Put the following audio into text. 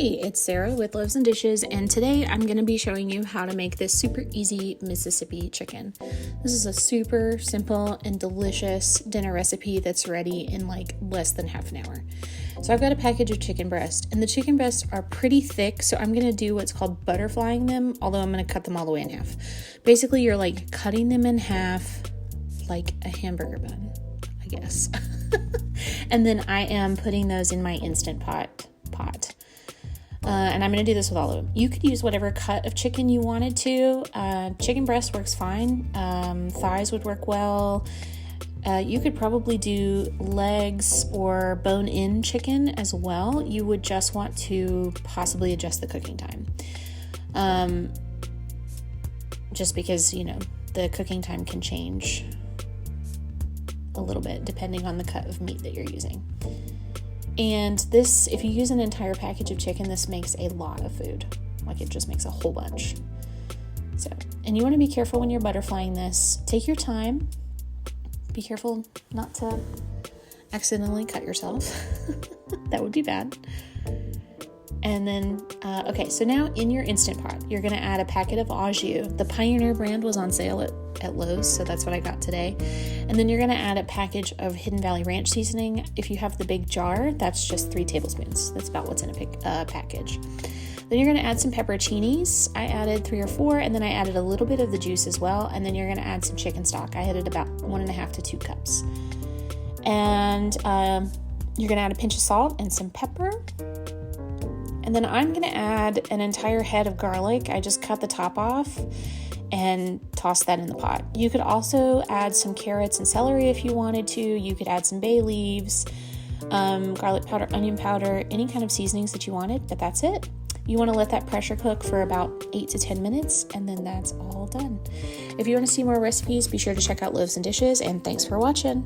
Hey, it's Sarah with Loaves and Dishes, and today I'm going to be showing you how to make this super easy Mississippi chicken. This is a super simple and delicious dinner recipe that's ready in like less than half an hour. So I've got a package of chicken breast, and the chicken breasts are pretty thick, so I'm going to do what's called butterflying them, although I'm going to cut them all the way in half. Basically, you're like cutting them in half like a hamburger bun, I guess. And then I am putting those in my Instant Pot. And I'm going to do this with all of them. You could use whatever cut of chicken you wanted to. Chicken breast works fine. Thighs would work well. You could probably do legs or bone-in chicken as well. You would just want to possibly adjust the cooking time. Just because, the cooking time can change a little bit depending on the cut of meat that you're using. And this, if you use an entire package of chicken, this makes a lot of food. Like, it just makes a whole bunch. So, and you want to be careful when you're butterflying this. Take your time. Be careful not to accidentally cut yourself. That would be bad. And then, okay, so now in your Instant Pot, you're going to add a packet of Au Jus. The Pioneer brand was on sale at Lowe's, so that's what I got today. And then you're going to add a package of Hidden Valley Ranch seasoning. If you have the big jar, that's just 3 tablespoons. That's about what's in a package. Then you're going to add some pepperoncinis. I added 3 or 4, and then I added a little bit of the juice as well. And then you're going to add some chicken stock. I added about 1.5 to 2 cups. And you're going to add a pinch of salt and some pepper. And then I'm going to add an entire head of garlic. I just cut the top off and toss that in the pot. You could also add some carrots and celery if you wanted to. You could add some bay leaves, garlic powder, onion powder, any kind of seasonings that you wanted, but that's it. You want to let that pressure cook for about 8 to 10 minutes, and then that's all done. If you want to see more recipes, be sure to check out Loaves and Dishes, and thanks for watching.